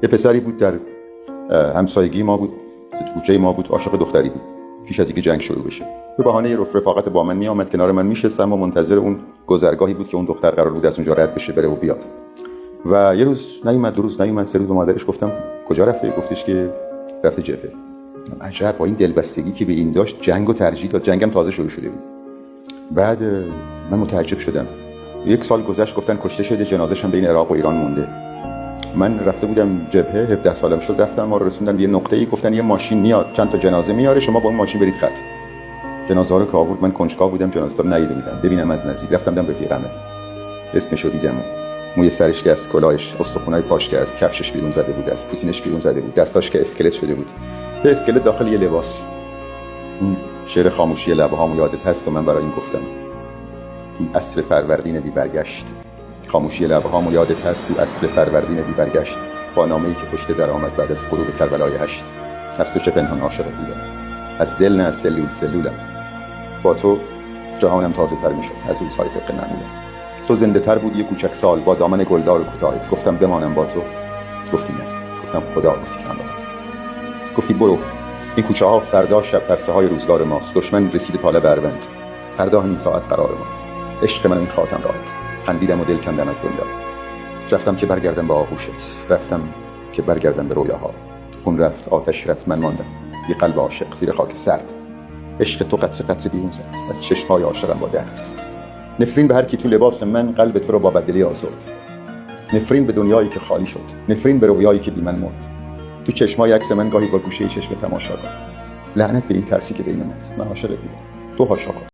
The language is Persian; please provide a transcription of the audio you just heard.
یه پسری بود در همسایگی ما بود، کوچه ما بود، عاشق دختری بود پیش از اینکه جنگ شروع بشه. به بهانه رفاقت با من میآمد کنار من میشستم و منتظر اون گذرگاهی بود که اون دختر قرار بود از اونجا رد بشه بره و بیاد. و یه روز نیومد، دو روز نیومد، سه روز به مادرش گفتم کجا رفته؟ گفتش که رفته جبهه. عجب، با این دلبستگی که به این داشت جنگو ترجیح داد، جنگم تازه شروع شده بود. بعد من متعجب شدم. یک سال گذشت، گفتن کشته شده، جنازه‌ش هم بین عراق و ایران مونده. من رفته بودم جبهه، 17 سالم شد، رفتم ما رو رسوندن به یه نقطه‌ای، گفتن یه ماشین میاد چند تا جنازه میاره، شما با اون ماشین برید خط. جنازه رو که آورد، من کنجکاو بودم جنازه رو ندیده بودم ببینم از نزدیک. رفتم دم رفیقمه، اسمشو دیدم، موی سرش که از کلاهش، استخونای پاش که از کفشش بیرون زده بود، از پوتینش بیرون زده بود، دستاش که اسکلت شده بود، یه اسکلت داخل یه لباس. اون شعر خاموشی لبهامو یادت هست و من برای این گفتم تو عصر فروردین بی برگشت. خاموشی لبهامو یادت هست تو عصر فروردین بی برگشت، با نامه‌ای که پشت در آمد بعد از غروب کربلای 8. از تو چه پنهان عاشق بودم، از دل نه از سلولم. با تو جهانم تازه تر میشد از روزهای طبق معمولم. تو زنده تر بودی یه کوچک سال با دامن گلدار و کوتاهت. گفتم بمانم با تو، گفتی نه. گفتم خدا، گفتی همراهت. گفتی برو، این کوچه ها فردا شب پرسه های روزگار ماست. دشمن رسید طالب اروند، فردا همین ساعت قرار ماست. عشق من این خاکم راحت، خندیدم و دل کندم از دنیا. رفتم که برگردم به آغوشت، رفتم که برگردم به رویاها. خون رفت، آتش رفت، من ماندم یه قلب عاشق زیر خاک سرد. عشق تو قطره قطره بیرون زد از چشم‌های عاشقم با درد. نفرین به هر کی تو لباس من قلب تو رو با بدلی آزرد. نفرین به دنیایی که خالی شد، نفرین به رویایی که بی من مرد. تو چشمای عکس من گاهی با گوشه چشم تماشا کن. لعنت به این ترسی که بین ماست. من عاشقت بودم، تو هاشا کن.